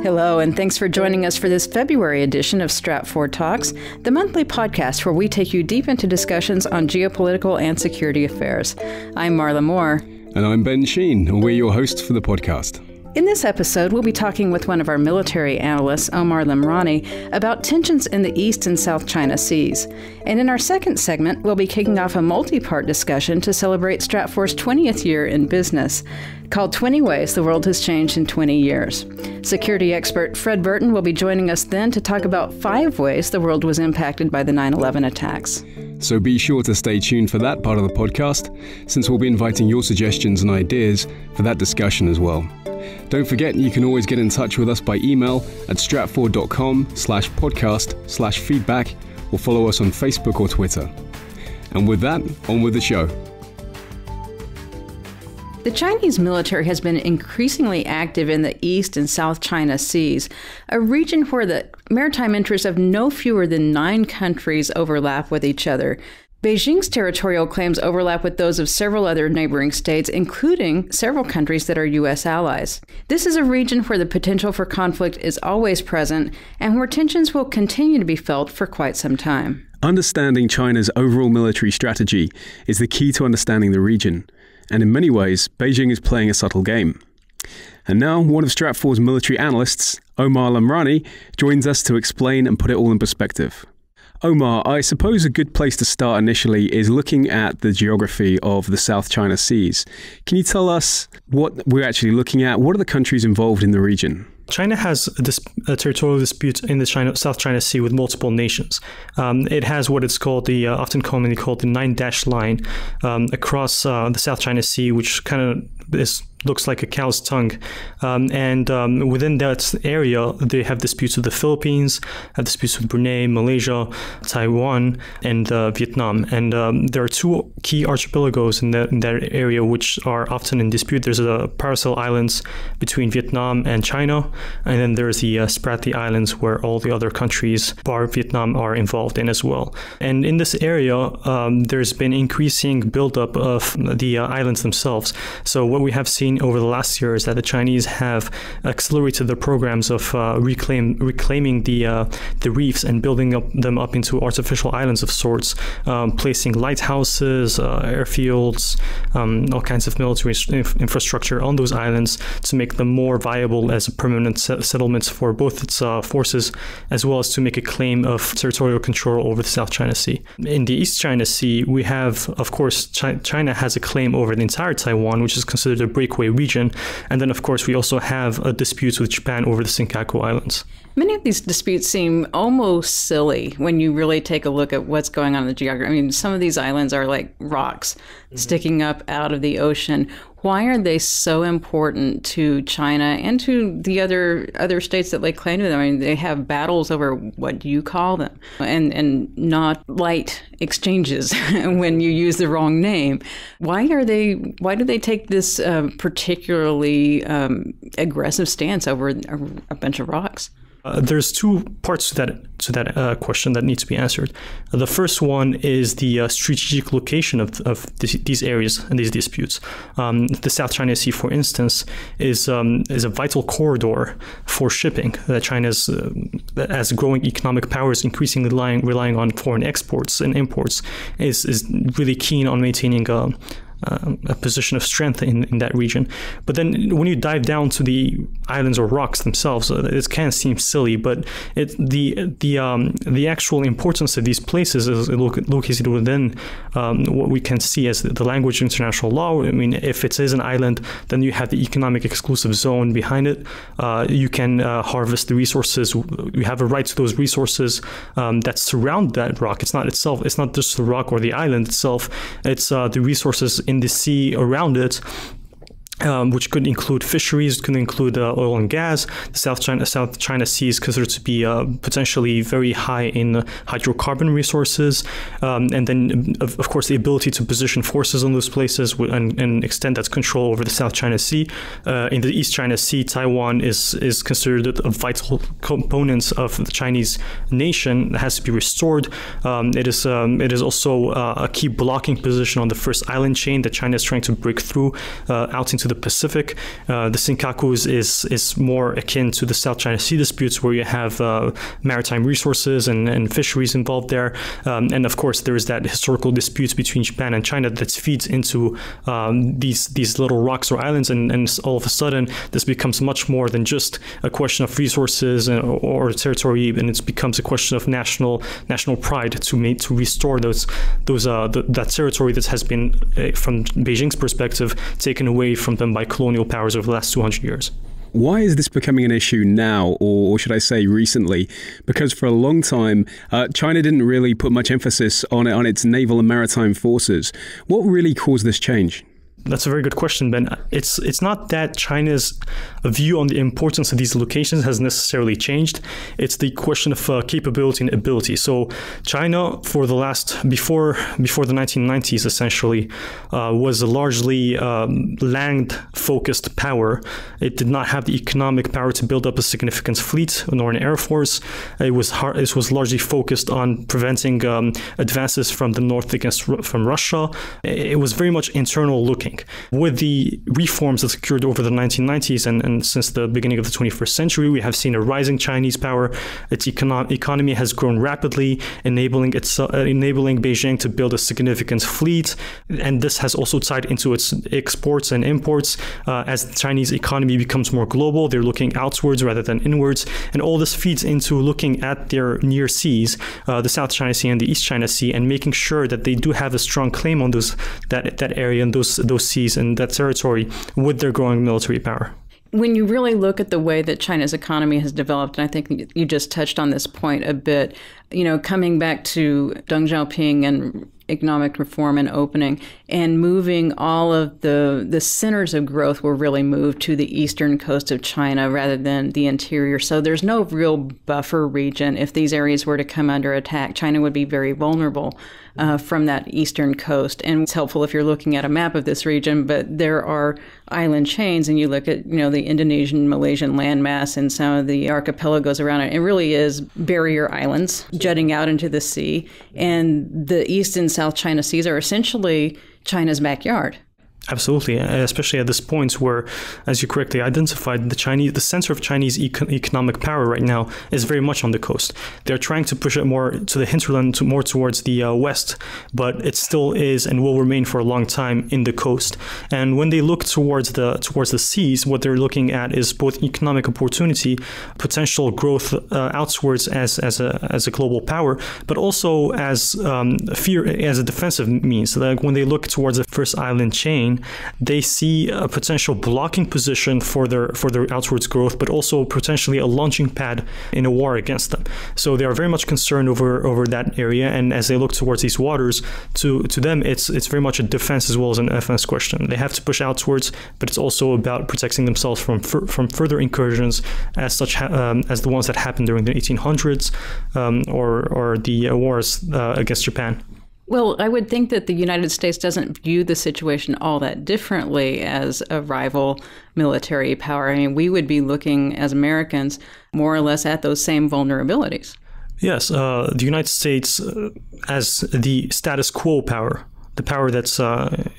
Hello, and thanks for joining us for this February edition of Stratfor Talks, the monthly podcast where we take you deep into discussions on geopolitical and security affairs. I'm Marla Moore. And I'm Ben Sheen, and we're your hosts for the podcast. In this episode, we'll be talking with one of our military analysts, Omar Lamrani, about tensions in the East and South China Seas. And in our second segment, we'll be kicking off a multi-part discussion to celebrate Stratfor's 20th year in business, called 20 Ways the World Has Changed in 20 Years. Security expert Fred Burton will be joining us then to talk about 5 ways the world was impacted by the 9/11 attacks. So be sure to stay tuned for that part of the podcast, since we'll be inviting your suggestions and ideas for that discussion as well. Don't forget, you can always get in touch with us by email at stratfor.com/podcast/feedback or follow us on Facebook or Twitter. And with that, on with the show. The Chinese military has been increasingly active in the East and South China Seas, a region where the maritime interests of no fewer than 9 countries overlap with each other. Beijing's territorial claims overlap with those of several other neighboring states, including several countries that are U.S. allies. This is a region where the potential for conflict is always present and where tensions will continue to be felt for quite some time. Understanding China's overall military strategy is the key to understanding the region, and in many ways, Beijing is playing a subtle game. And now, one of Stratfor's military analysts, Omar Lamrani, joins us to explain and put it all in perspective. Omar, I suppose a good place to start initially is looking at the geography of the South China Seas. Can you tell us what we're actually looking at? What are the countries involved in the region? China has a territorial dispute in the South China Sea with multiple nations. It has what it's called, often commonly called the 9-dash line across the South China Sea, which kind of looks like a cow's tongue. And within that area, they have disputes with the Philippines, have disputes with Brunei, Malaysia, Taiwan, and Vietnam. And there are 2 key archipelagos in that area which are often in dispute. There's the Paracel Islands between Vietnam and China, and then there's the Stratfor Islands where all the other countries, bar Vietnam, are involved in as well. And in this area, there's been increasing buildup of the islands themselves. So what we have seen over the last year is that the Chinese have accelerated their programs of reclaiming the reefs and building them up into artificial islands of sorts, placing lighthouses, airfields, all kinds of military infrastructure on those islands to make them more viable as permanent settlements for both its forces, as well as to make a claim of territorial control over the South China Sea. In the East China Sea, we have, of course, China has a claim over the entire Taiwan, which is considered a breakaway region. And then, of course, we also have a dispute with Japan over the Senkaku Islands. Many of these disputes seem almost silly when you really take a look at what's going on in the geography. I mean, some of these islands are like rocks sticking up out of the ocean. Why are they so important to China and to the other states that lay claim to them? I mean, they have battles over what you call them, and not light exchanges when you use the wrong name. Why do they take this particularly aggressive stance over a bunch of rocks? There's 2 parts to that question that need to be answered. The first one is the strategic location of these areas and these disputes. The South China Sea, for instance, is a vital corridor for shipping that China's, as growing economic powers increasingly relying on foreign exports and imports, is really keen on maintaining a position of strength in that region. But then when you dive down to the islands or rocks themselves, it can seem silly, but the actual importance of these places is located within what we can see as the language of international law. I mean, if it is an island, then you have the economic exclusive zone behind it. You can harvest the resources. You have a right to those resources that surround that rock. It's not just the rock or the island itself. It's the resources in the sea around it. which could include fisheries, could include oil and gas. The South China Sea is considered to be potentially very high in hydrocarbon resources, and then of course the ability to position forces on those places and extend that control over the South China Sea. In the East China Sea, Taiwan is considered a vital component of the Chinese nation that has to be restored. It is also a key blocking position on the first island chain that China is trying to break through out into to the Pacific. The Senkaku is more akin to the South China Sea disputes, where you have maritime resources and fisheries involved there. And of course, there is that historical disputes between Japan and China that feeds into these little rocks or islands. And all of a sudden, this becomes much more than just a question of resources or territory, and it becomes a question of national pride to restore that territory that has been, from Beijing's perspective, taken away from them by colonial powers over the last 200 years. Why is this becoming an issue now, or should I say recently? Because for a long time, China didn't really put much emphasis on its naval and maritime forces. What really caused this change? That's a very good question, Ben. It's not that China's view on the importance of these locations has necessarily changed. It's the question of capability and ability. So China, for the before the 1990s, essentially, was a largely land-focused power. It did not have the economic power to build up a significant fleet nor an air force. It was largely focused on preventing advances from the north from Russia. It was very much internal looking. With the reforms that occurred over the 1990s and since the beginning of the 21st century, we have seen a rising Chinese power. Its economy has grown rapidly, enabling Beijing to build a significant fleet. And this has also tied into its exports and imports. As the Chinese economy becomes more global, they're looking outwards rather than inwards. And all this feeds into looking at their near seas, the South China Sea and the East China Sea, and making sure that they do have a strong claim on that area and those seas and that territory with their growing military power. When you really look at the way that China's economy has developed, and I think you just touched on this point a bit, coming back to Deng Xiaoping and economic reform and opening, and moving all of the centers of growth were really moved to the eastern coast of China rather than the interior. So there's no real buffer region. If these areas were to come under attack, China would be very vulnerable from that eastern coast. And it's helpful if you're looking at a map of this region, but there are island chains, and you look at, the Indonesian, Malaysian landmass and some of the archipelagos around it. It really is barrier islands jutting out into the sea. And the East and South China Seas are essentially China's backyard. Absolutely, especially at this point where, as you correctly identified, the center of Chinese economic power right now is very much on the coast. They're trying to push it more to the hinterland, more towards the west, but it still is and will remain for a long time in the coast. And when they look towards the seas, what they're looking at is both economic opportunity, potential growth outwards as a global power, but also as a defensive means. So that when they look towards the first island chain, they see a potential blocking position for their outwards growth, but also potentially a launching pad in a war against them. So they are very much concerned over that area, and as they look towards these waters, to them it's very much a defense as well as an offense question. They have to push outwards, but it's also about protecting themselves from further incursions as the ones that happened during the 1800s or the wars against Japan. Well, I would think that the United States doesn't view the situation all that differently as a rival military power. I mean, we would be looking as Americans more or less at those same vulnerabilities. Yes, the United States as the status quo power, the power that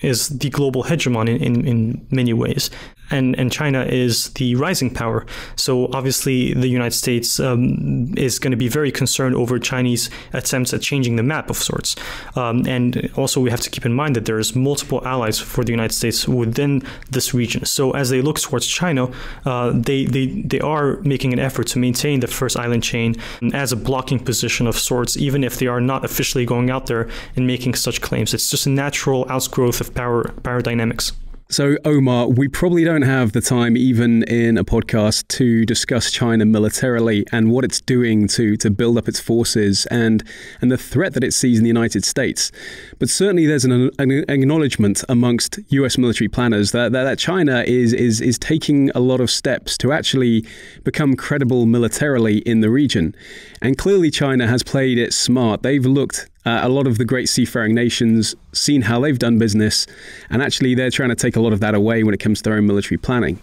is the global hegemon in many ways. And China is the rising power. So obviously the United States is going to be very concerned over Chinese attempts at changing the map of sorts. And also we have to keep in mind that there's multiple allies for the United States within this region. So as they look towards China, they are making an effort to maintain the first island chain as a blocking position of sorts, even if they are not officially going out there and making such claims. It's just a natural outgrowth of power dynamics. So, Omar, we probably don't have the time, even in a podcast, to discuss China militarily and what it's doing to build up its forces and the threat that it sees in the United States. But certainly there's an acknowledgement amongst US military planners that China is taking a lot of steps to actually become credible militarily in the region. And clearly China has played it smart. They've looked a lot of the great seafaring nations, seen how they've done business, and actually they're trying to take a lot of that away when it comes to their own military planning.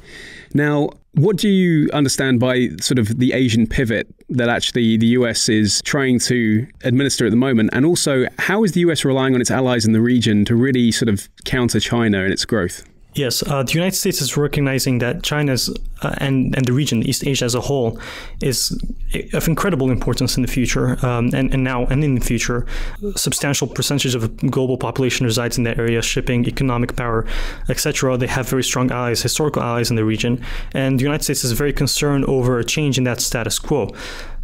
Now, what do you understand by sort of the Asian pivot that actually the US is trying to administer at the moment? And also, how is the US relying on its allies in the region to really sort of counter China and its growth? Yes, the United States is recognizing that China's and the region, East Asia as a whole, is of incredible importance in the future, and now and in the future. Substantial percentage of the global population resides in that area, shipping, economic power, etc. They have very strong allies, historical allies in the region, and the United States is very concerned over a change in that status quo.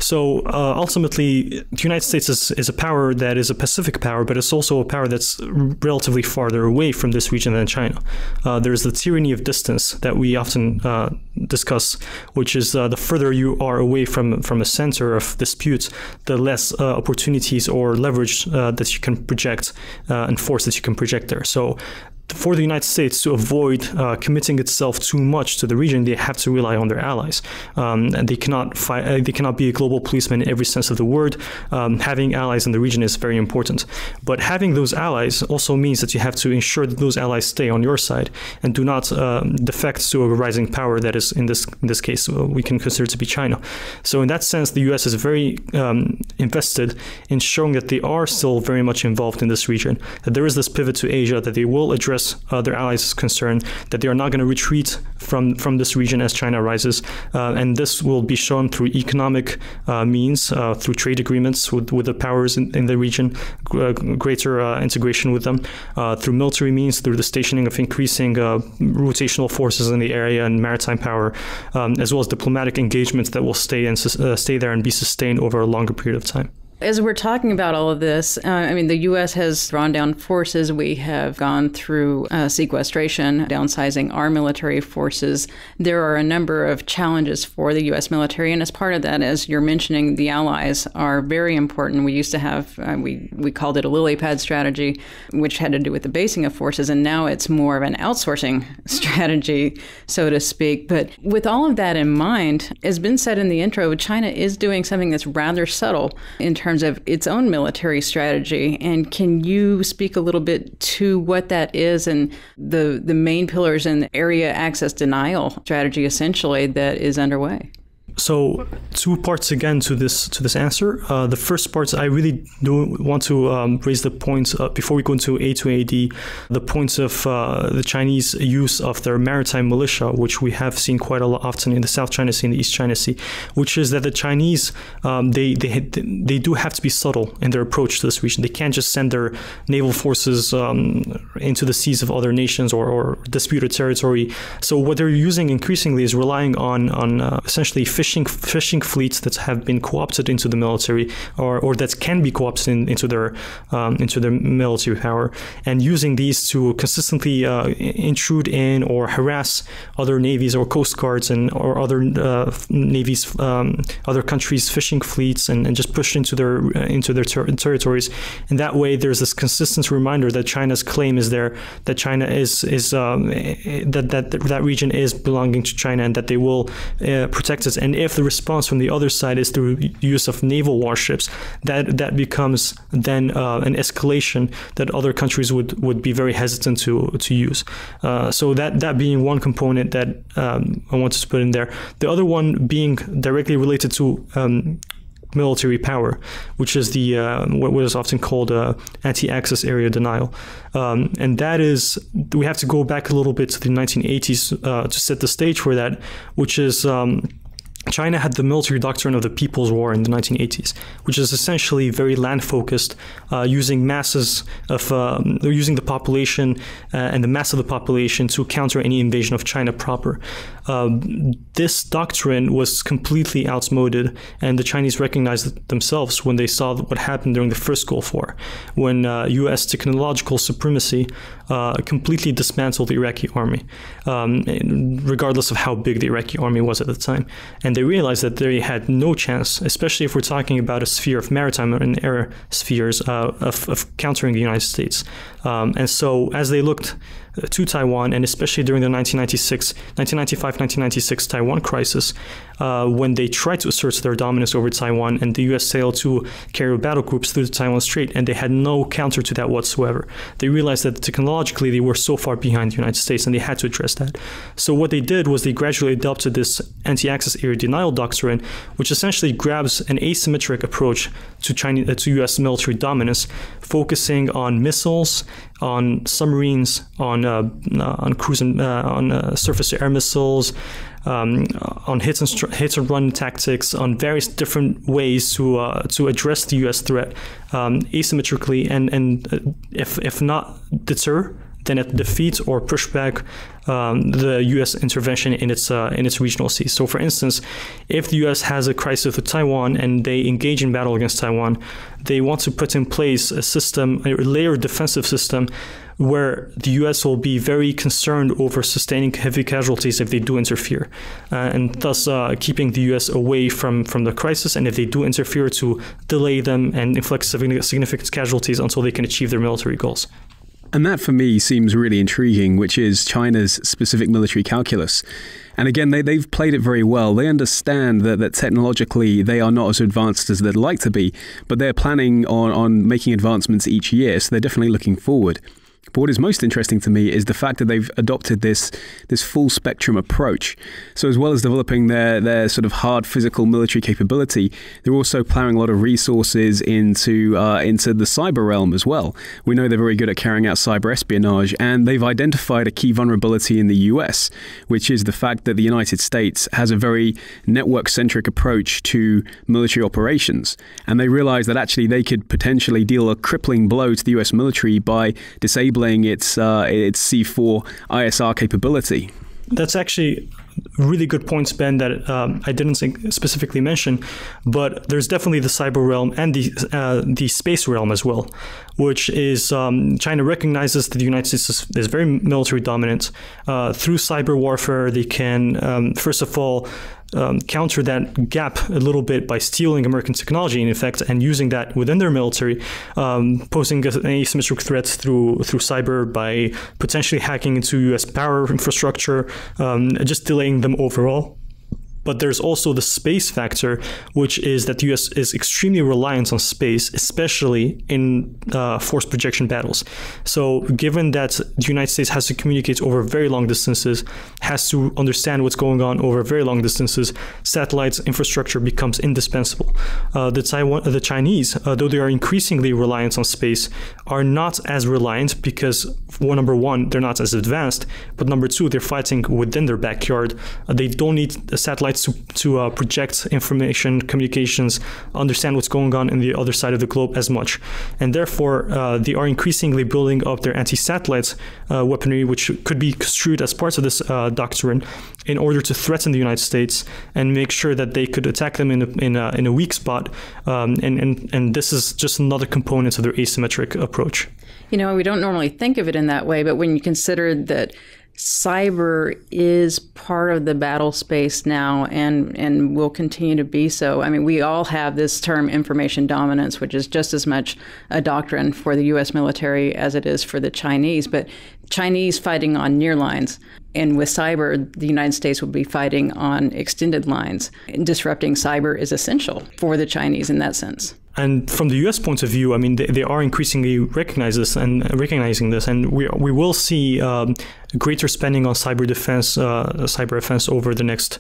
So ultimately, the United States is a power that is a Pacific power, but it's also a power that's relatively farther away from this region than China. There's the tyranny of distance that we often discuss, which is the further you are away from a center of disputes, the less opportunities or leverage that you can project and force that you can project there. So for the United States to avoid committing itself too much to the region, they have to rely on their allies, and they cannot fight. They cannot be a global policeman in every sense of the word. Having allies in the region is very important, but having those allies also means that you have to ensure that those allies stay on your side and do not defect to a rising power that is in this case we can consider to be China. So in that sense, the U.S. is very invested in showing that they are still very much involved in this region, that there is this pivot to Asia, that they will address their allies' concern, that they are not going to retreat from this region as China rises, and this will be shown through economic means, through trade agreements with the powers in the region, greater integration with them, through military means, through the stationing of increasing rotational forces in the area and maritime power, as well as diplomatic engagements that will stay there and be sustained over a longer period of time. As we're talking about all of this, the U.S. has drawn down forces. We have gone through sequestration, downsizing our military forces. There are a number of challenges for the U.S. military, and as part of that, as you're mentioning, the allies are very important. We used to have, we called it a lily pad strategy, which had to do with the basing of forces, and now it's more of an outsourcing strategy, so to speak. But with all of that in mind, as been said in the intro, China is doing something that's rather subtle in terms of its own military strategy. And can you speak a little bit to what that is and the main pillars in the area access denial strategy, essentially, that is underway? So, two parts again to this answer. The first part, I really do want to raise the points before we go into A2AD, the points of the Chinese use of their maritime militia, which we have seen quite a lot often in the South China Sea and the East China Sea, which is that the Chinese they do have to be subtle in their approach to this region. They can't just send their naval forces into the seas of other nations or disputed territory. So what they're using increasingly is relying on essentially fishing fleets that have been co-opted into the military, or that can be co-opted into their military power, and using these to consistently intrude in or harass other navies or coast guards or other navies, other countries' fishing fleets, and just push into their territories. And that way, there's this consistent reminder that China's claim is there, that China is that region is belonging to China, and that they will protect it. And if the response from the other side is through use of naval warships, that becomes then an escalation that other countries would be very hesitant to use. So that being one component that I wanted to put in there. The other one being directly related to military power, which is the what is often called anti-access area denial, and that is, we have to go back a little bit to the 1980s to set the stage for that, which is China had the military doctrine of the People's War in the 1980s, which is essentially very land-focused, using masses of using the population and the mass of the population to counter any invasion of China proper. This doctrine was completely outmoded, and the Chinese recognized it themselves when they saw what happened during the first Gulf War, when U.S. technological supremacy completely dismantled the Iraqi army, regardless of how big the Iraqi army was at the time. And they realized that they had no chance, especially if we're talking about a sphere of maritime and air spheres, of countering the United States. And so as they looked to Taiwan, and especially during the 1995-1996 Taiwan crisis, when they tried to assert their dominance over Taiwan, and the U.S. sailed to carrier battle groups through the Taiwan Strait, and they had no counter to that whatsoever. They realized that technologically they were so far behind the United States, and they had to address that. So what they did was they gradually adopted this anti-access area denial doctrine, which essentially grabs an asymmetric approach to U.S. military dominance, focusing on missiles, on submarines, on cruise and on surface-to-air missiles, on hit and run tactics, on various different ways to address the U.S. threat asymmetrically, and if not deter, then it defeats or push back the U.S. intervention in its regional seas. So, for instance, if the U.S. has a crisis with Taiwan and they engage in battle against Taiwan, they want to put in place a system, a layered defensive system, where the U.S. will be very concerned over sustaining heavy casualties if they do interfere, and thus keeping the U.S. away from the crisis, and if they do interfere, to delay them and inflict significant casualties until they can achieve their military goals. And that, for me, seems really intriguing, which is China's specific military calculus. And again, they've played it very well. They understand that technologically they are not as advanced as they'd like to be, but they're planning on making advancements each year, so they're definitely looking forward. But what is most interesting to me is the fact that they've adopted this full spectrum approach. So as well as developing their sort of hard physical military capability, they're also plowing a lot of resources into the cyber realm as well. We know they're very good at carrying out cyber espionage, and they've identified a key vulnerability in the US, which is the fact that the United States has a very network-centric approach to military operations. And they realize that actually they could potentially deal a crippling blow to the US military by disabling its C4 ISR capability. That's actually really good points, Ben, that I didn't specifically mention, but there's definitely the cyber realm and the space realm as well, which is China recognizes that the United States is very military dominant. Through cyber warfare, they can, first of all, counter that gap a little bit by stealing American technology, in effect, and using that within their military, posing an asymmetric threat through cyber by potentially hacking into U.S. power infrastructure, just delaying them overall. But there's also the space factor, which is that the U.S. is extremely reliant on space, especially in force projection battles. So given that the United States has to communicate over very long distances, has to understand what's going on over very long distances, satellites infrastructure becomes indispensable. The Chinese, though they are increasingly reliant on space, are not as reliant because, number one, they're not as advanced, but number two, they're fighting within their backyard. They don't need satellites to project information, communications, understand what's going on in the other side of the globe as much. And therefore, they are increasingly building up their anti-satellite weaponry, which could be construed as parts of this doctrine, in order to threaten the United States and make sure that they could attack them in a weak spot. And this is just another component of their asymmetric approach. You know, we don't normally think of it in that way, but when you consider that cyber is part of the battle space now and will continue to be so. I mean, we all have this term information dominance, which is just as much a doctrine for the U.S. military as it is for the Chinese. But Chinese fighting on near lines, and with cyber, the United States will be fighting on extended lines. Disrupting cyber is essential for the Chinese in that sense. And from the U.S. point of view, I mean, they are increasingly recognizing this, and we will see greater spending on cyber defense, over the next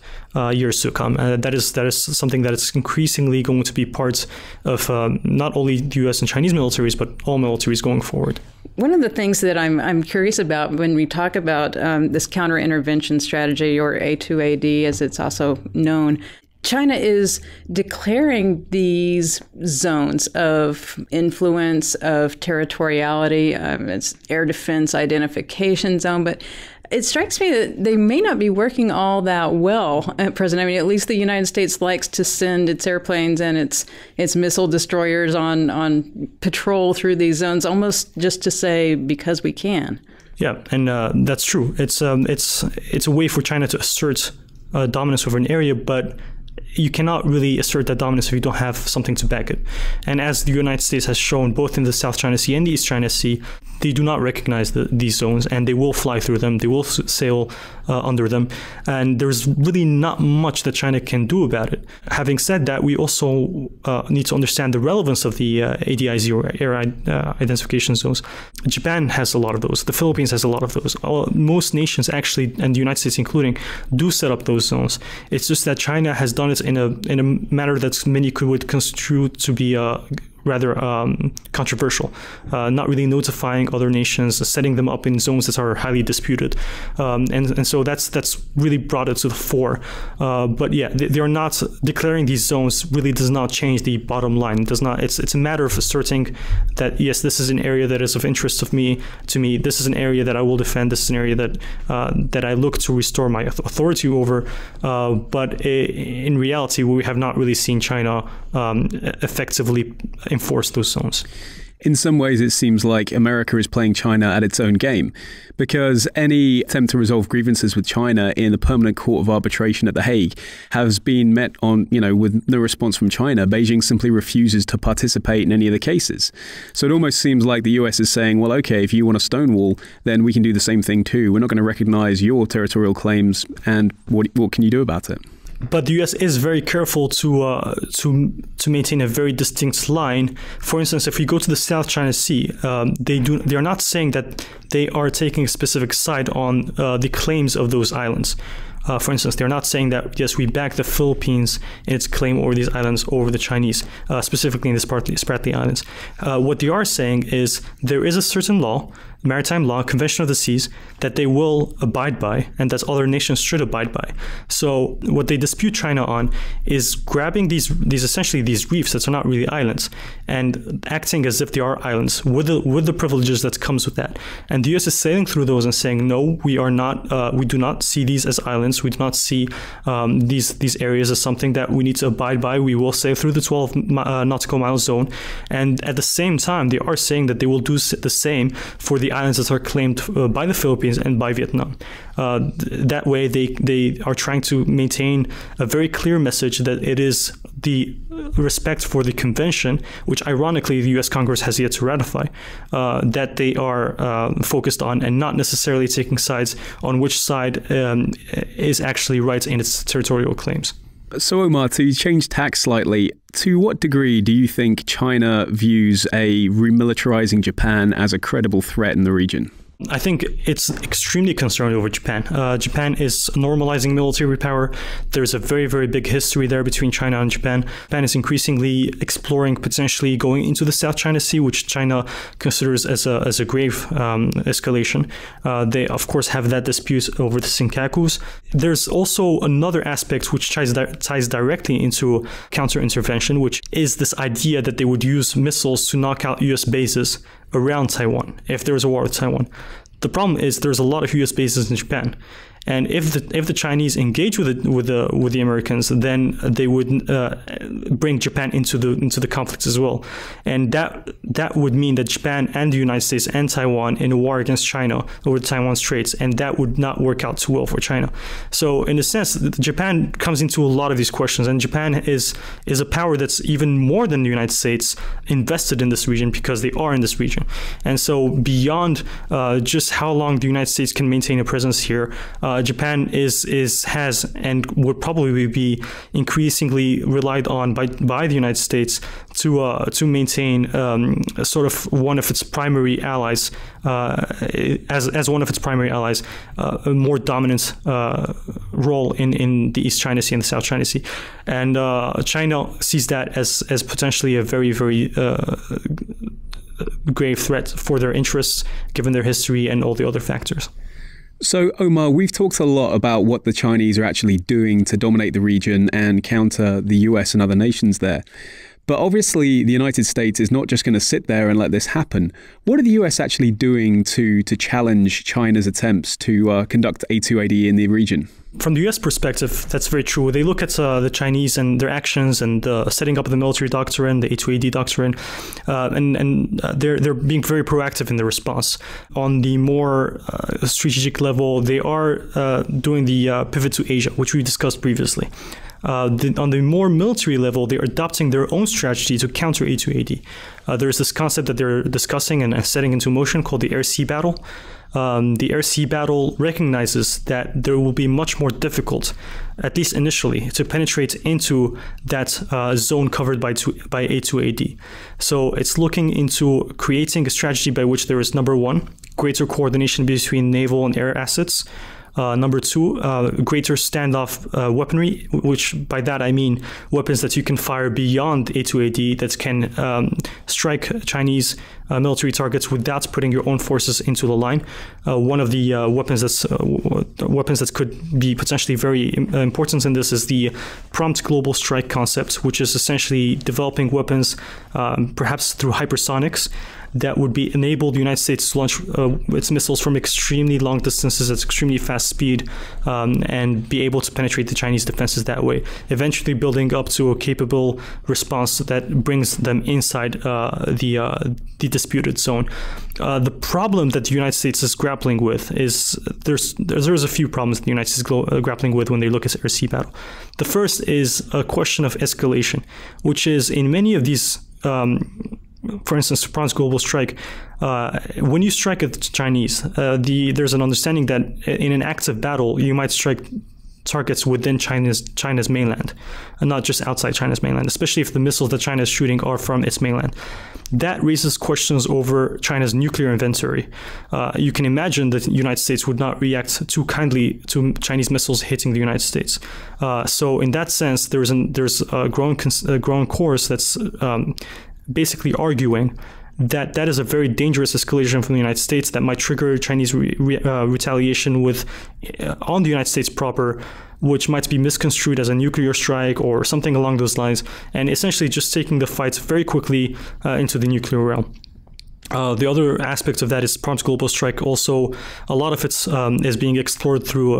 years to come. That is something that is increasingly going to be part of not only the U.S. and Chinese militaries, but all militaries going forward. One of the things that I'm curious about when we talk about this counterintervention strategy, or A2AD as it's also known, China is declaring these zones of influence, of territoriality. It's air defense identification zone, but it strikes me that they may not be working all that well at present. I mean, at least the United States likes to send its airplanes and its missile destroyers on patrol through these zones, almost just to say, because we can. Yeah, and that's true. It's a way for China to assert dominance over an area, but you cannot really assert that dominance if you don't have something to back it. And as the United States has shown, both in the South China Sea and the East China Sea, they do not recognize these zones, and they will fly through them. They will sail under them, and there's really not much that China can do about it. Having said that, we also need to understand the relevance of the ADIZ or Air Identification Zones. Japan has a lot of those. The Philippines has a lot of those. Most nations actually, and the United States including, do set up those zones. It's just that China has done it in a manner that many would construe to be rather controversial, not really notifying other nations, setting them up in zones that are highly disputed, and so that's really brought it to the fore. But yeah, they are not declaring these zones. Really does not change the bottom line. It does not. It's a matter of asserting that yes, this is an area that is of interest to me. This is an area that I will defend. This is an area that I look to restore my authority over. But in reality, we have not really seen China effectively enforce those zones. In some ways, it seems like America is playing China at its own game, because any attempt to resolve grievances with China in the Permanent Court of Arbitration at The Hague has been met with no response from China. Beijing simply refuses to participate in any of the cases. So it almost seems like the US is saying, well, okay, if you want to stonewall, then we can do the same thing too. We're not going to recognize your territorial claims, and what can you do about it? But the U.S. is very careful to maintain a very distinct line. For instance, if we go to the South China Sea, they are not saying that they are taking a specific side on the claims of those islands. For instance, they're not saying that, yes, we back the Philippines in its claim over these islands over the Chinese, specifically in the Spratly Islands. What they are saying is there is a certain law, maritime law, Convention of the Seas, that they will abide by and that other nations should abide by. So what they dispute China on is grabbing these essentially these reefs that are not really islands and acting as if they are islands with the privileges that comes with that. And the US is sailing through those and saying, no, we are not. We do not see these as islands. We do not see these areas as something that we need to abide by. We will sail through the 12 nautical mile zone. And at the same time, they are saying that they will do the same for the islands that are claimed by the Philippines and by Vietnam. That way, they are trying to maintain a very clear message that it is the respect for the convention, which ironically the U.S. Congress has yet to ratify, that they are focused on, and not necessarily taking sides on which side is actually right in its territorial claims. So Omar, to change tack slightly, to what degree do you think China views a remilitarizing Japan as a credible threat in the region? I think it's extremely concerned over Japan. Japan is normalizing military power. There's a very, very big history there between China and Japan. Japan is increasingly exploring potentially going into the South China Sea, which China considers as a grave escalation. They, of course, have that dispute over the Senkakus. There's also another aspect which ties directly into counterintervention, which is this idea that they would use missiles to knock out U.S. bases around Taiwan if there was a war with Taiwan. The problem is there's a lot of U.S. bases in Japan, and if the Chinese engage with the Americans, then they would bring Japan into the conflicts as well, and that would mean that Japan and the United States and Taiwan in a war against China over the Taiwan Straits, and that would not work out too well for China. So in a sense, Japan comes into a lot of these questions, and Japan is a power that's even more than the United States invested in this region because they are in this region, and so beyond just how long the United States can maintain a presence here. Japan has and would probably be increasingly relied on by the United States to maintain sort of one of its primary allies as one of its primary allies, a more dominant role in the East China Sea and the South China Sea, and China sees that as potentially a very, very grave threat for their interests, given their history and all the other factors. So, Omar, we've talked a lot about what the Chinese are actually doing to dominate the region and counter the US and other nations there. But obviously, the United States is not just going to sit there and let this happen. What are the US actually doing to challenge China's attempts to conduct A2AD in the region? From the U.S. perspective, that's very true. They look at the Chinese and their actions and setting up the military doctrine, the A2AD doctrine, and they're being very proactive in their response. On the more strategic level, they are doing the pivot to Asia, which we discussed previously. On the more military level, they're adopting their own strategy to counter A2AD. There's this concept that they're discussing and setting into motion called the air-sea battle. The air-sea battle recognizes that there will be much more difficult, at least initially, to penetrate into that zone covered by A2AD. So it's looking into creating a strategy by which there is, number one, greater coordination between naval and air assets. Number two, greater standoff weaponry, which by that I mean weapons that you can fire beyond A2AD that can strike Chinese military targets without putting your own forces into the line. One of the weapons that could be potentially very important in this is the prompt global strike concept, which is essentially developing weapons, perhaps through hypersonics, that would be enable the United States to launch its missiles from extremely long distances at extremely fast speed and be able to penetrate the Chinese defenses that way, eventually building up to a capable response that brings them inside the disputed zone. The problem that the United States is grappling with is there's a few problems that the United States is grappling with when they look at air-sea battle. The first is a question of escalation, which is in many of these for instance, Prompt Global Strike, when you strike at the Chinese, there's an understanding that in an active battle, you might strike targets within China's mainland, and not just outside China's mainland, especially if the missiles that China is shooting are from its mainland. That raises questions over China's nuclear inventory. You can imagine that the United States would not react too kindly to Chinese missiles hitting the United States. So in that sense, there's a growing course that's basically arguing that that is a very dangerous escalation from the United States that might trigger Chinese retaliation on the United States proper, which might be misconstrued as a nuclear strike or something along those lines, and essentially just taking the fight very quickly into the nuclear realm. The other aspect of that is Prompt Global Strike. Also, a lot of it is being explored through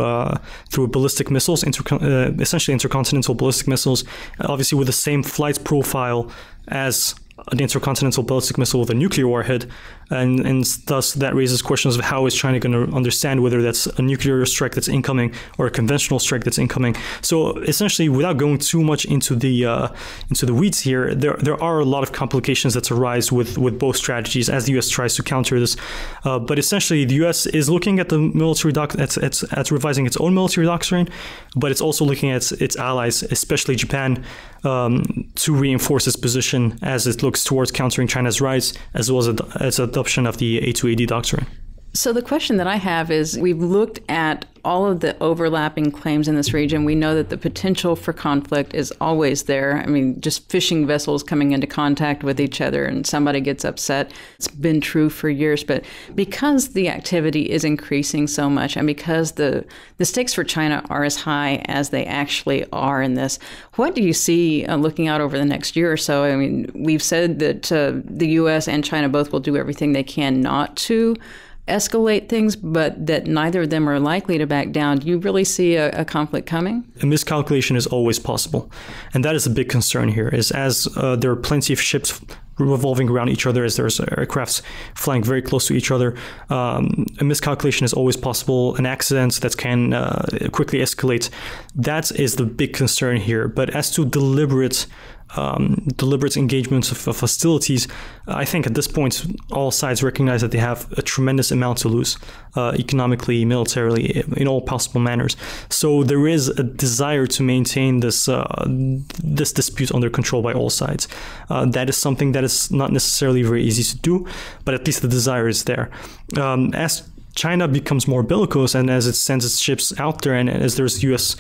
ballistic missiles, essentially intercontinental ballistic missiles, obviously with the same flight profile as an intercontinental ballistic missile with a nuclear warhead, and thus that raises questions of how is China going to understand whether that's a nuclear strike that's incoming or a conventional strike that's incoming. So essentially, without going too much into the weeds here, there are a lot of complications that arise with both strategies as the U.S. tries to counter this. But essentially, the U.S. is looking at the military at revising its own military doctrine, but it's also looking at its allies, especially Japan, to reinforce its position as it looks towards countering China's rise, as well as adoption of the A2AD doctrine. So the question that I have is, we've looked at all of the overlapping claims in this region. We know that the potential for conflict is always there. I mean, just fishing vessels coming into contact with each other and somebody gets upset. It's been true for years. But because the activity is increasing so much, and because the stakes for China are as high as they actually are in this, what do you see looking out over the next year or so? I mean, we've said that the U.S. and China both will do everything they can not to escalate things, but that neither of them are likely to back down. Do you really see a conflict coming? A miscalculation is always possible. And that is a big concern here, is as there are plenty of ships revolving around each other, as there's aircrafts flying very close to each other, a miscalculation is always possible, an accident that can quickly escalate. That is the big concern here. But as to deliberate engagements of hostilities, I think at this point all sides recognize that they have a tremendous amount to lose, economically, militarily, in all possible manners. So there is a desire to maintain this dispute under control by all sides. That is something that is not necessarily very easy to do, but at least the desire is there. As China becomes more bellicose, and as it sends its ships out there, and as there's U.S.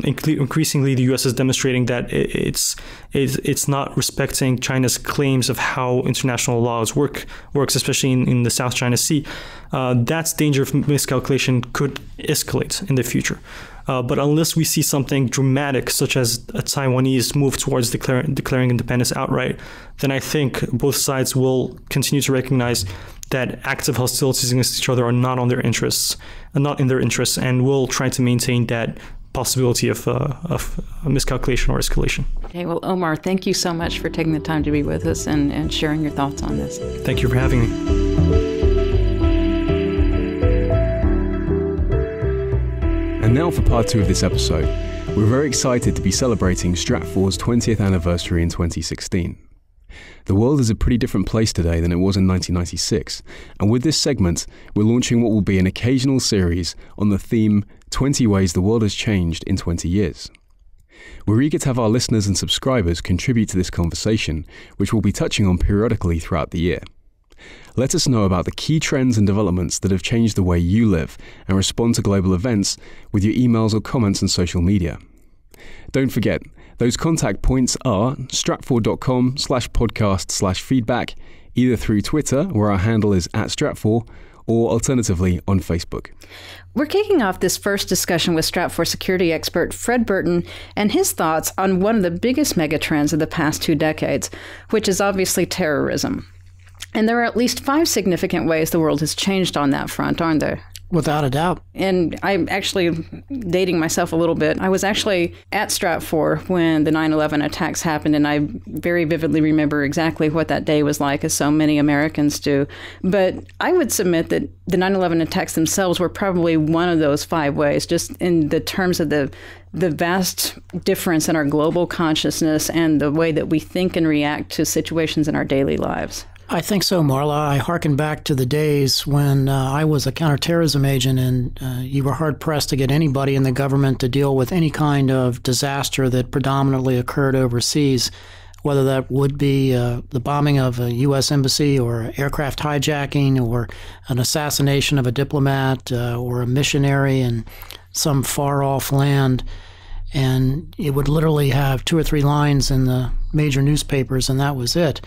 Increasingly, the U.S. is demonstrating that it's not respecting China's claims of how international laws works, especially in the South China Sea. That danger of miscalculation could escalate in the future. But unless we see something dramatic, such as a Taiwanese move towards declaring independence outright, then I think both sides will continue to recognize that active hostilities against each other are not in their interests, and will try to maintain that possibility of miscalculation or escalation. Okay, well, Omar, thank you so much for taking the time to be with us and sharing your thoughts on this. Thank you for having me. And now for part 2 of this episode. We're very excited to be celebrating Stratfor's 20th anniversary in 2016. The world is a pretty different place today than it was in 1996, and with this segment, we're launching what will be an occasional series on the theme 20 Ways the World Has Changed in 20 Years. We're eager to have our listeners and subscribers contribute to this conversation, which we'll be touching on periodically throughout the year. Let us know about the key trends and developments that have changed the way you live and respond to global events with your emails or comments on social media. Don't forget, those contact points are stratfor.com/podcast/feedback, either through Twitter, where our handle is @Stratfor, or alternatively on Facebook. We're kicking off this first discussion with Stratfor security expert Fred Burton and his thoughts on one of the biggest megatrends of the past 2 decades, which is obviously terrorism. And there are at least 5 significant ways the world has changed on that front, aren't there? Without a doubt. And I'm actually dating myself a little bit. I was actually at Stratfor when the 9/11 attacks happened, and I very vividly remember exactly what that day was like, as so many Americans do. But I would submit that the 9/11 attacks themselves were probably one of those 5 ways, just in the terms of the vast difference in our global consciousness and the way that we think and react to situations in our daily lives. I think so, Marla. I hearken back to the days when I was a counterterrorism agent, and you were hard-pressed to get anybody in the government to deal with any kind of disaster that predominantly occurred overseas, whether that would be the bombing of a U.S. embassy or aircraft hijacking or an assassination of a diplomat or a missionary in some far-off land. And it would literally have 2 or 3 lines in the major newspapers, and that was it.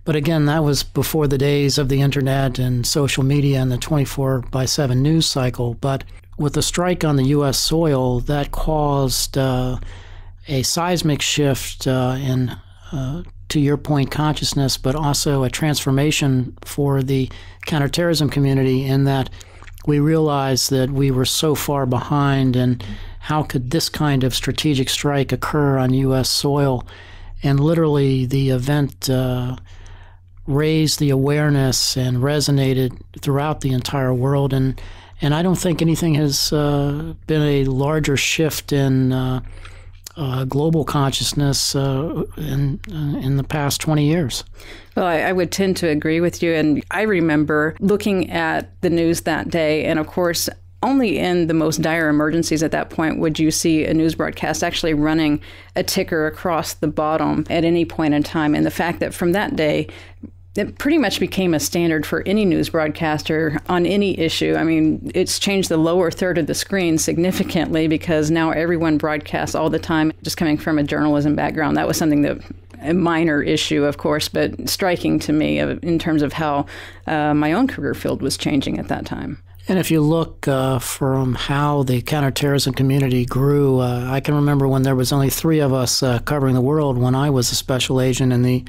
But again, that was before the days of the internet and social media and the 24/7 news cycle. But with the strike on the U.S. soil, that caused a seismic shift in, to your point, consciousness, but also a transformation for the counterterrorism community in that we realized that we were so far behind, and how could this kind of strategic strike occur on U.S. soil? And literally the event raised the awareness and resonated throughout the entire world. And I don't think anything has been a larger shift in global consciousness in the past 20 years. Well, I would tend to agree with you. And I remember looking at the news that day, and of course, only in the most dire emergencies at that point would you see a news broadcast actually running a ticker across the bottom at any point in time. And the fact that from that day, it pretty much became a standard for any news broadcaster on any issue. I mean, it's changed the lower third of the screen significantly because now everyone broadcasts all the time. Just coming from a journalism background, that was something that a minor issue, of course, but striking to me in terms of how my own career field was changing at that time. And if you look from how the counterterrorism community grew, I can remember when there was only 3 of us covering the world when I was a special agent in the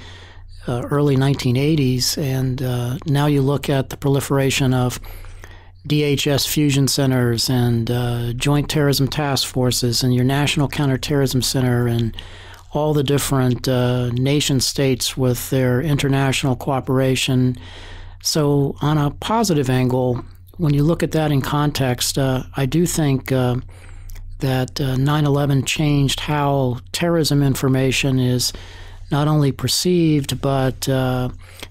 early 1980s. And now you look at the proliferation of DHS fusion centers and joint terrorism task forces and your National Counterterrorism Center and all the different nation states with their international cooperation. So on a positive angle, when you look at that in context, I do think that 9/11 changed how terrorism information is not only perceived, but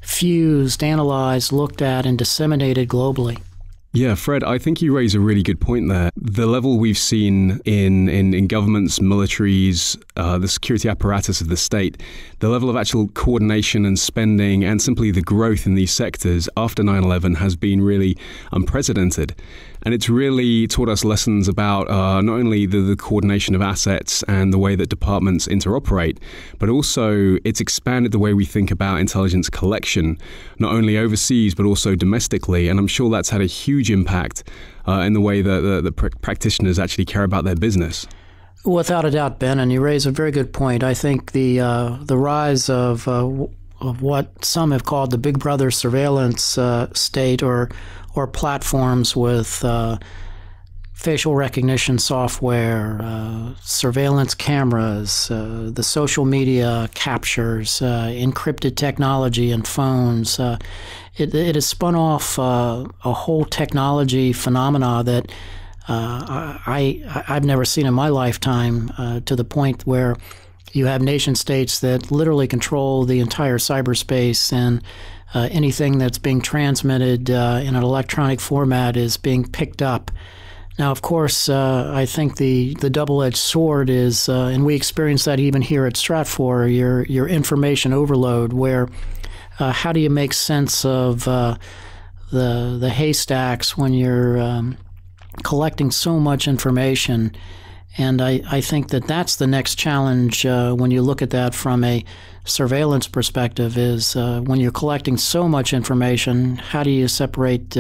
fused, analyzed, looked at, and disseminated globally. Yeah, Fred, I think you raise a really good point there. The level we've seen in governments, militaries, the security apparatus of the state, the level of actual coordination and spending and simply the growth in these sectors after 9/11 has been really unprecedented. And it's really taught us lessons about not only the coordination of assets and the way that departments interoperate, but also it's expanded the way we think about intelligence collection, not only overseas, but also domestically. And I'm sure that's had a huge impact in the way that the practitioners actually care about their business. Without a doubt, Ben, and you raise a very good point. I think the rise of what some have called the Big Brother surveillance state or platforms with facial recognition software, surveillance cameras, the social media captures, encrypted technology and phones. It has spun off a whole technology phenomena that I've never seen in my lifetime to the point where you have nation states that literally control the entire cyberspace, and anything that's being transmitted in an electronic format is being picked up. Now, of course, I think the double-edged sword is, and we experience that even here at Stratfor, your information overload, where how do you make sense of the haystacks when you're collecting so much information? And I think that's the next challenge when you look at that from a surveillance perspective is when you're collecting so much information, how do you separate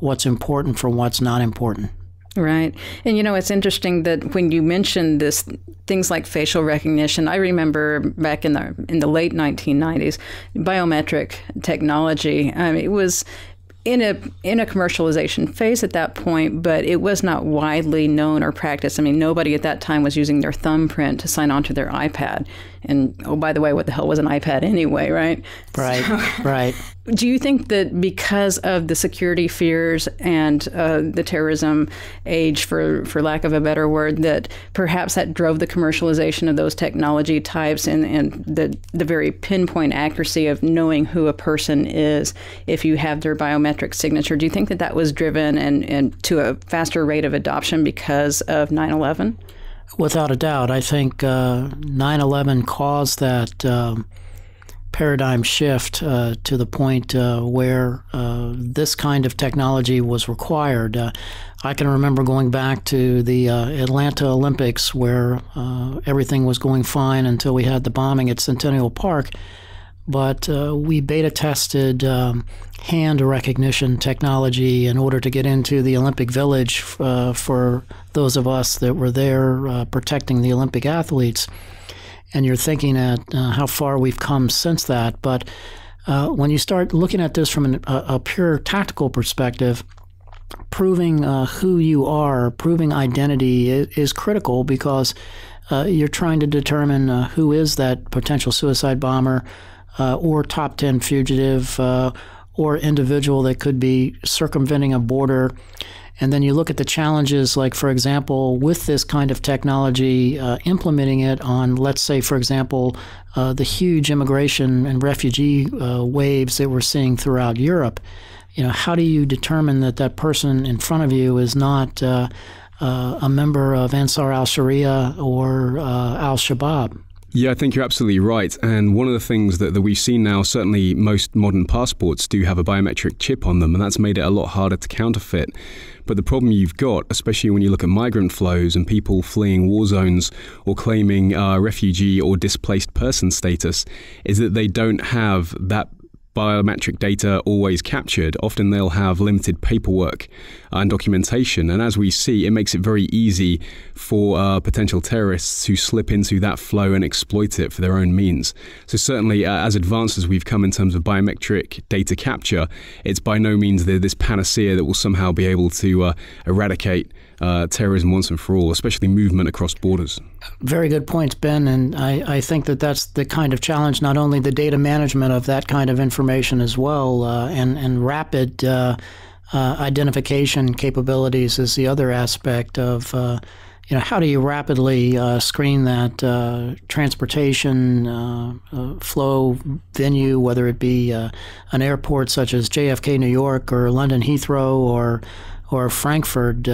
what's important from what's not important? Right. And, it's interesting that when you mentioned this, things like facial recognition, I remember back in the late 1990s, biometric technology, it was in a commercialization phase at that point, but it was not widely known or practiced. Nobody at that time was using their thumbprint to sign onto their iPad. And, oh, by the way, what the hell was an iPad anyway, right? Right, right. Do you think that because of the security fears and the terrorism age, for lack of a better word, that perhaps that drove the commercialization of those technology types and the very pinpoint accuracy of knowing who a person is if you have their biometric signature? Do you think that was driven and to a faster rate of adoption because of 9/11? Without a doubt. I think 9/11 caused that paradigm shift to the point where this kind of technology was required. I can remember going back to the Atlanta Olympics where everything was going fine until we had the bombing at Centennial Park. But we beta tested hand recognition technology in order to get into the Olympic Village for those of us that were there protecting the Olympic athletes. And you're thinking at how far we've come since that. But when you start looking at this from a pure tactical perspective, proving who you are, proving identity is critical because you're trying to determine who is that potential suicide bomber or top 10 fugitive or individual that could be circumventing a border. And then you look at the challenges, like, for example, with this kind of technology, implementing it on, let's say, for example, the huge immigration and refugee waves that we're seeing throughout Europe. How do you determine that person in front of you is not a member of Ansar al-Sharia or al-Shabaab? Yeah, I think you're absolutely right. And one of the things that we've seen now, certainly most modern passports do have a biometric chip on them, and that's made it a lot harder to counterfeit. But the problem you've got, especially when you look at migrant flows and people fleeing war zones or claiming refugee or displaced person status, is that they don't have that biometric data always captured. Often they'll have limited paperwork and documentation. And as we see, it makes it very easy for potential terrorists to slip into that flow and exploit it for their own means. So certainly as advanced as we've come in terms of biometric data capture, it's by no means this panacea that will somehow be able to eradicate terrorism once and for all, especially movement across borders. Very good points, Ben. And I think that's the kind of challenge, not only the data management of that kind of information as well, and rapid identification capabilities is the other aspect of, how do you rapidly screen that transportation flow venue, whether it be an airport such as JFK, New York, or London Heathrow, or Frankfurt,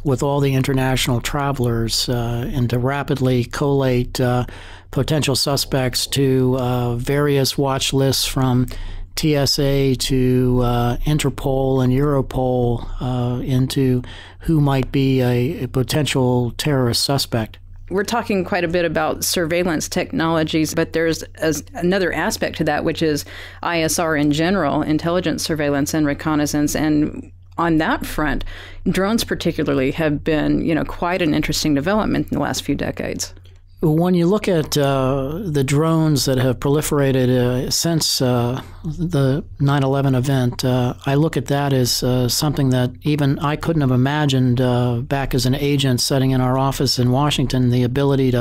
with all the international travelers, and to rapidly collate potential suspects to various watch lists from TSA to Interpol and Europol into who might be a potential terrorist suspect. We're talking quite a bit about surveillance technologies, but there's another aspect to that, which is ISR in general, intelligence surveillance and reconnaissance. And on that front, drones particularly have been, quite an interesting development in the last few decades. When you look at the drones that have proliferated since the 9/11 event, I look at that as something that even I couldn't have imagined back as an agent sitting in our office in Washington, the ability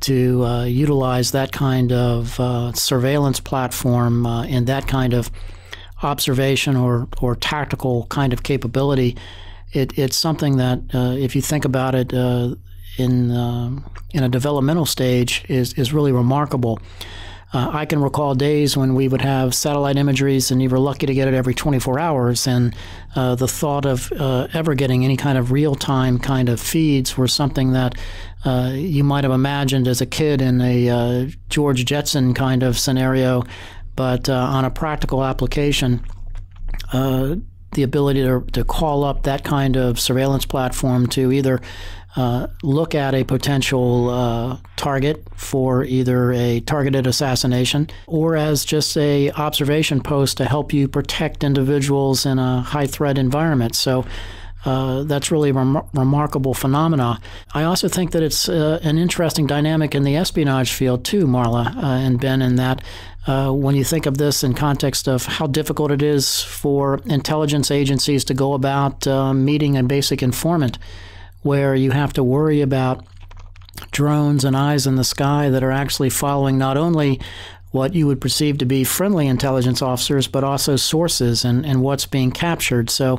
to utilize that kind of surveillance platform and that kind of observation or tactical kind of capability. it's something that, if you think about it in a developmental stage, is really remarkable. I can recall days when we would have satellite imageries and you were lucky to get it every 24 hours. And the thought of ever getting any kind of real-time kind of feeds were something that you might have imagined as a kid in a George Jetson kind of scenario. But on a practical application, the ability to call up that kind of surveillance platform to either look at a potential target for either a targeted assassination or as just a observation post to help you protect individuals in a high threat environment. So that's really a remarkable phenomena. I also think that it's an interesting dynamic in the espionage field too, Marla and Ben, in that when you think of this in context of how difficult it is for intelligence agencies to go about meeting a basic informant, where you have to worry about drones and eyes in the sky that are actually following not only what you would perceive to be friendly intelligence officers, but also sources and what's being captured. So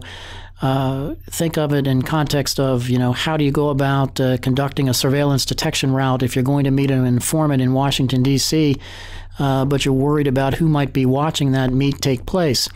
think of it in context of, how do you go about conducting a surveillance detection route if you're going to meet an informant in Washington, D.C., but you're worried about who might be watching that meet take place.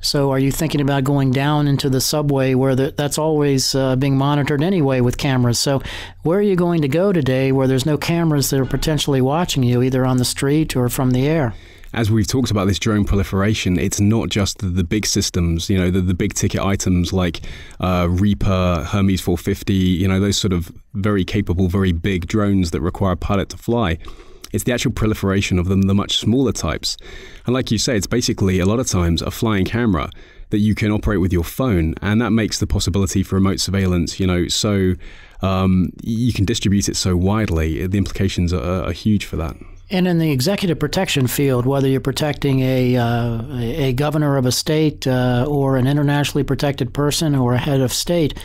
So are you thinking about going down into the subway where that's always being monitored anyway with cameras? So where are you going to go today where there's no cameras that are potentially watching you, either on the street or from the air? As we've talked about this drone proliferation, it's not just the big systems, the big ticket items like Reaper, Hermes 450, those sort of very capable, very big drones that require a pilot to fly. It's the actual proliferation of them, the much smaller types. And like you say, it's basically a lot of times a flying camera that you can operate with your phone. And that makes the possibility for remote surveillance, so you can distribute it so widely. The implications are huge for that. And in the executive protection field, whether you're protecting a governor of a state or an internationally protected person or a head of state,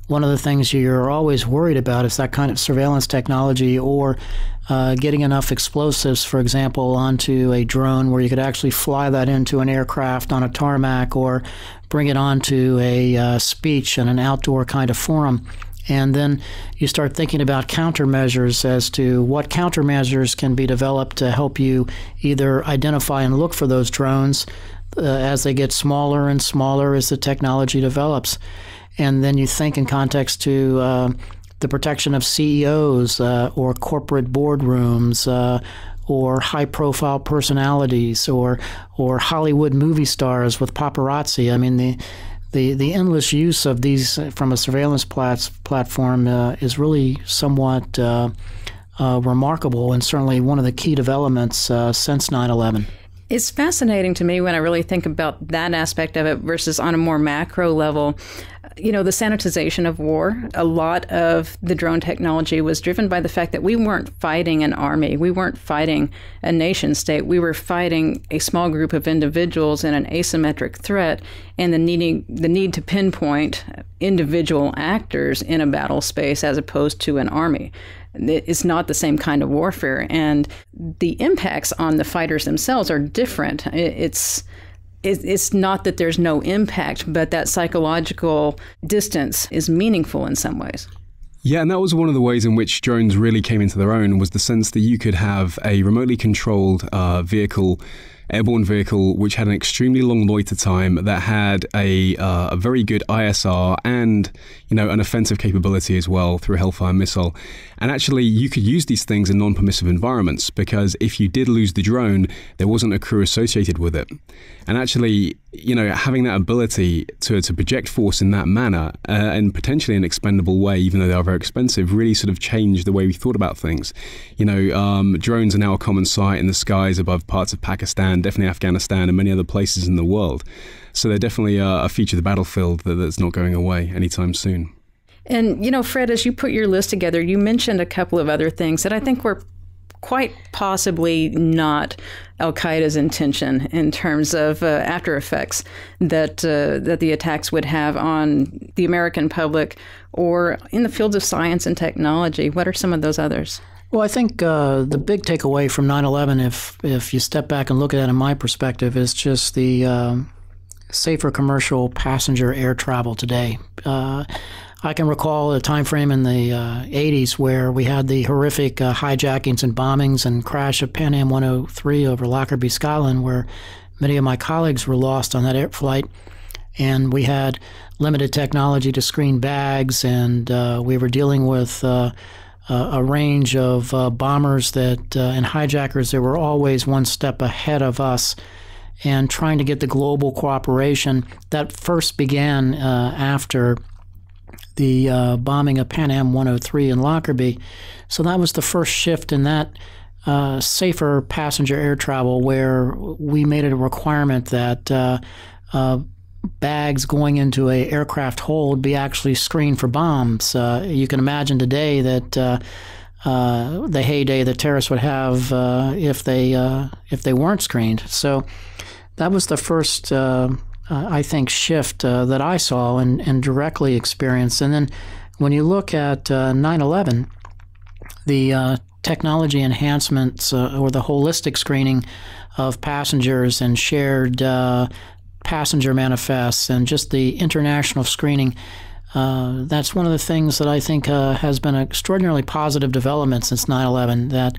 one of the things you're always worried about is that kind of surveillance technology or getting enough explosives, for example, onto a drone where you could actually fly that into an aircraft on a tarmac or bring it onto a speech in an outdoor kind of forum. And then you start thinking about countermeasures as to what countermeasures can be developed to help you either identify and look for those drones as they get smaller and smaller as the technology develops. And then you think in context to the protection of CEOs or corporate boardrooms or high-profile personalities or Hollywood movie stars with paparazzi. I mean, the endless use of these from a surveillance platform is really somewhat remarkable and certainly one of the key developments since 9/11. It's fascinating to me when I really think about that aspect of it versus on a more macro level. The sanitization of war, a lot of the drone technology was driven by the fact that we weren't fighting an army. We weren't fighting a nation state. We were fighting a small group of individuals in an asymmetric threat and the need to pinpoint individual actors in a battle space as opposed to an army. It's not the same kind of warfare, and the impacts on the fighters themselves are different. It's not that there's no impact, but that psychological distance is meaningful in some ways. Yeah, and that was one of the ways in which drones really came into their own, was the sense that you could have a remotely controlled vehicle, airborne vehicle, which had an extremely long loiter time, that had a very good ISR and an offensive capability as well through a Hellfire missile. And actually, you could use these things in non-permissive environments, because if you did lose the drone, there wasn't a crew associated with it. And actually, having that ability to project force in that manner and potentially an expendable way, even though they are very expensive, really sort of changed the way we thought about things. Drones are now a common sight in the skies above parts of Pakistan, definitely Afghanistan, and many other places in the world. So they're definitely a feature of the battlefield that's not going away anytime soon. And, Fred, as you put your list together, you mentioned a couple of other things that I think were quite possibly not al-Qaeda's intention in terms of after effects that the attacks would have on the American public or in the fields of science and technology. What are some of those others? Well, I think the big takeaway from 9/11, if you step back and look at it in my perspective, is just the safer commercial passenger air travel today. I can recall a time frame in the 80s where we had the horrific hijackings and bombings and crash of Pan Am 103 over Lockerbie, Scotland, where many of my colleagues were lost on that air flight. And we had limited technology to screen bags, and we were dealing with a range of bombers and hijackers that were always one step ahead of us, and trying to get the global cooperation that first began after the bombing of Pan Am 103 in Lockerbie. So that was the first shift in that safer passenger air travel, where we made it a requirement that bags going into an aircraft hold be actually screened for bombs. You can imagine today that the heyday that terrorists would have if they weren't screened. So that was the first, I think, shift that I saw and directly experienced. And then when you look at 9/11, the technology enhancements or the holistic screening of passengers and shared passenger manifests and just the international screening, that's one of the things that I think has been an extraordinarily positive development since 9/11, that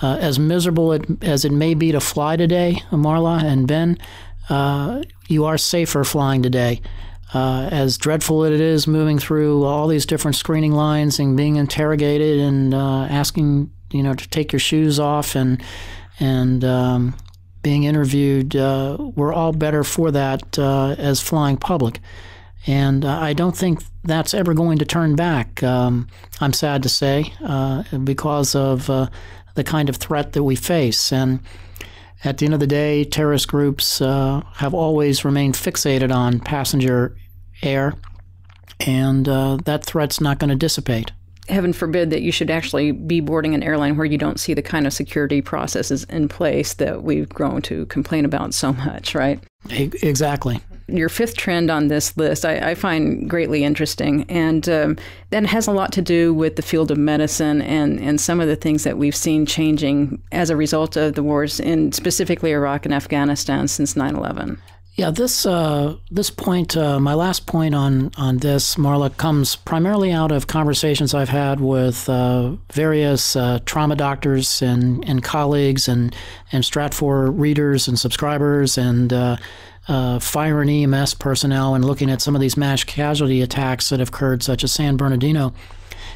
as miserable as it may be to fly today, Marla and Ben, you are safer flying today. As dreadful it is moving through all these different screening lines and being interrogated and asking, to take your shoes off and being interviewed, we're all better for that as flying public. And I don't think that's ever going to turn back, I'm sad to say, because of the kind of threat that we face. And at the end of the day, terrorist groups have always remained fixated on passenger air, and that threat's not going to dissipate. Heaven forbid that you should actually be boarding an airline where you don't see the kind of security processes in place that we've grown to complain about so much, right? Exactly. Your fifth trend on this list I find greatly interesting, and that has a lot to do with the field of medicine and some of the things that we've seen changing as a result of the wars in specifically Iraq and Afghanistan since 9/11. Yeah, this point, my last point on this, Marla, comes primarily out of conversations I've had with various trauma doctors and colleagues and Stratfor readers and subscribers and fire and EMS personnel, and looking at some of these mass casualty attacks that have occurred, such as San Bernardino.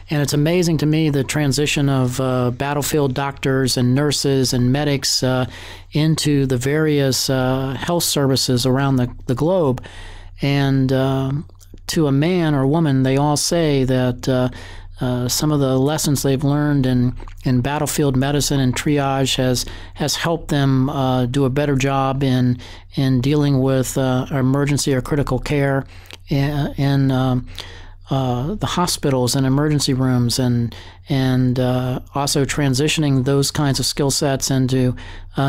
And it's amazing to me the transition of battlefield doctors and nurses and medics into the various health services around the globe. And to a man or woman, they all say that some of the lessons they've learned in battlefield medicine and triage has helped them do a better job in dealing with emergency or critical care in the hospitals and emergency rooms, and also transitioning those kinds of skill sets into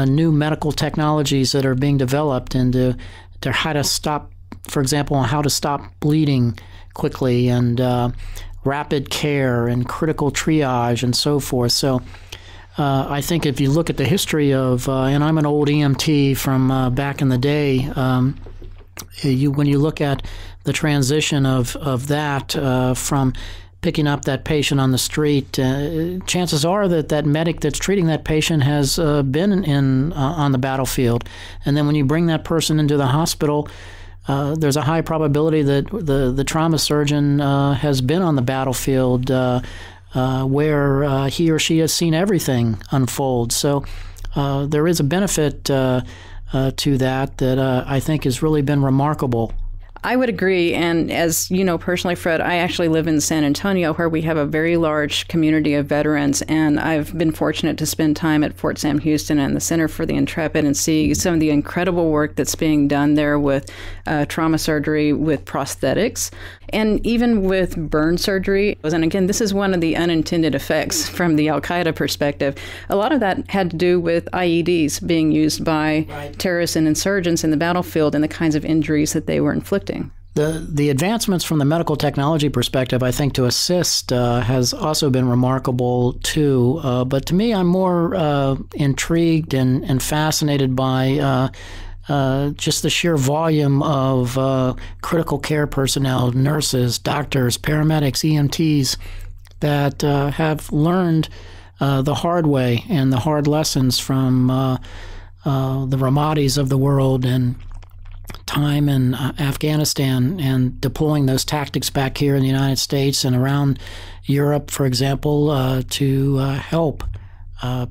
new medical technologies that are being developed into how to stop, for example, how to stop bleeding quickly, and rapid care and critical triage and so forth. So I think if you look at the history of, and I'm an old EMT from back in the day, when you look at the transition of that from picking up that patient on the street, chances are that medic that's treating that patient has been on the battlefield. And then when you bring that person into the hospital, there's a high probability that the trauma surgeon has been on the battlefield where he or she has seen everything unfold. So there is a benefit to that I think has really been remarkable. I would agree. And as you know personally, Fred, I actually live in San Antonio, where we have a very large community of veterans. And I've been fortunate to spend time at Fort Sam Houston and the Center for the Intrepid and see some of the incredible work that's being done there with trauma surgery, with prosthetics, and even with burn surgery. And again, this is one of the unintended effects from the al-Qaeda perspective. A lot of that had to do with IEDs being used by terrorists and insurgents in the battlefield and the kinds of injuries that they were inflicting. The advancements from the medical technology perspective, I think, to assist has also been remarkable too. But to me, I'm more intrigued and fascinated by just the sheer volume of critical care personnel, nurses, doctors, paramedics, EMTs that have learned the hard way and the hard lessons from the Ramatis of the world and time in Afghanistan, and deploying those tactics back here in the United States and around Europe, for example, to help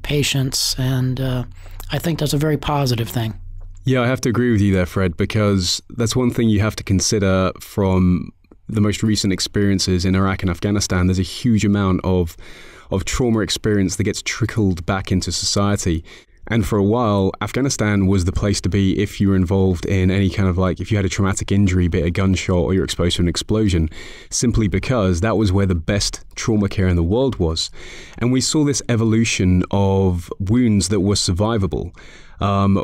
patients. And I think that's a very positive thing. Yeah, I have to agree with you there, Fred, because that's one thing you have to consider from the most recent experiences in Iraq and Afghanistan. There's a huge amount of trauma experience that gets trickled back into society. And for a while, Afghanistan was the place to be if you were involved in any kind of, like, if you had a traumatic injury, be it a gunshot or you're exposed to an explosion, simply because that was where the best trauma care in the world was. And we saw this evolution of wounds that were survivable,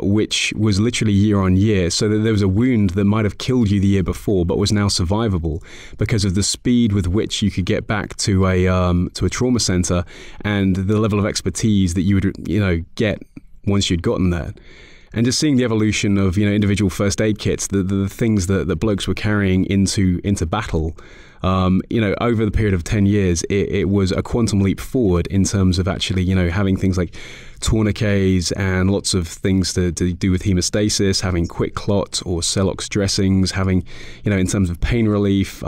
which was literally year on year. So that there was a wound that might have killed you the year before, but was now survivable because of the speed with which you could get back to a trauma center and the level of expertise that you would, get once you'd gotten there. And just seeing the evolution of, individual first aid kits, the things that blokes were carrying into battle, over the period of 10 years, it was a quantum leap forward in terms of actually, having things like tourniquets and lots of things to do with hemostasis, having quick clot or Celox dressings, having, in terms of pain relief,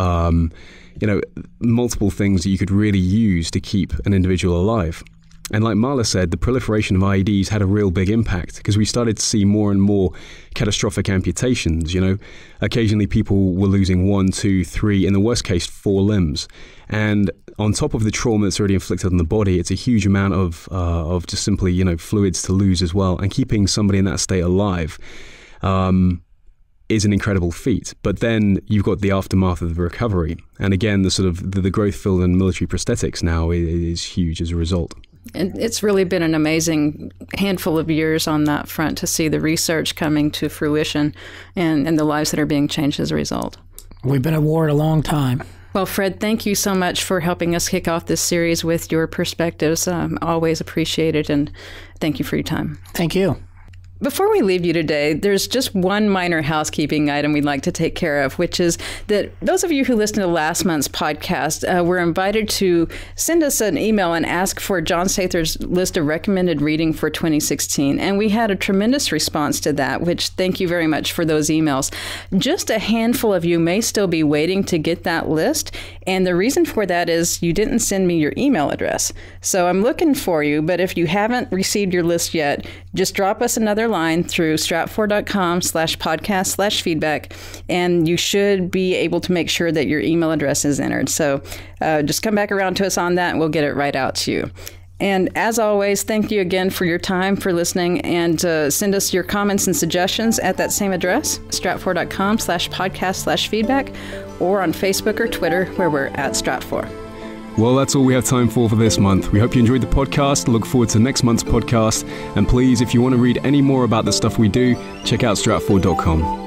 multiple things that you could really use to keep an individual alive. And like Marla said, the proliferation of IEDs had a real big impact because we started to see more and more catastrophic amputations. Occasionally people were losing 1, 2, 3, in the worst case, 4 limbs. And on top of the trauma that's already inflicted on the body, it's a huge amount of just simply, fluids to lose as well. And keeping somebody in that state alive is an incredible feat. But then you've got the aftermath of the recovery. And again, the sort of the growth field in military prosthetics now is huge as a result. And it's really been an amazing handful of years on that front to see the research coming to fruition and the lives that are being changed as a result. We've been at war a long time. Well, Fred, thank you so much for helping us kick off this series with your perspectives. Always appreciate it, and thank you for your time. Thank you. Before we leave you today, there's just one minor housekeeping item we'd like to take care of, which is that those of you who listened to last month's podcast were invited to send us an email and ask for John Sather's list of recommended reading for 2016. And we had a tremendous response to that, which thank you very much for those emails. Just a handful of you may still be waiting to get that list. And the reason for that is you didn't send me your email address. So I'm looking for you. But if you haven't received your list yet, just drop us another line through stratfor.com/podcast/feedback, and you should be able to make sure that your email address is entered. So just come back around to us on that and we'll get it right out to you. And as always, thank you again for your time, for listening, and send us your comments and suggestions at that same address, stratfor.com/podcast/feedback, or on Facebook or Twitter, where we're at Stratfor. Well, that's all we have time for this month. We hope you enjoyed the podcast. Look forward to next month's podcast. And please, if you want to read any more about the stuff we do, check out stratfor.com.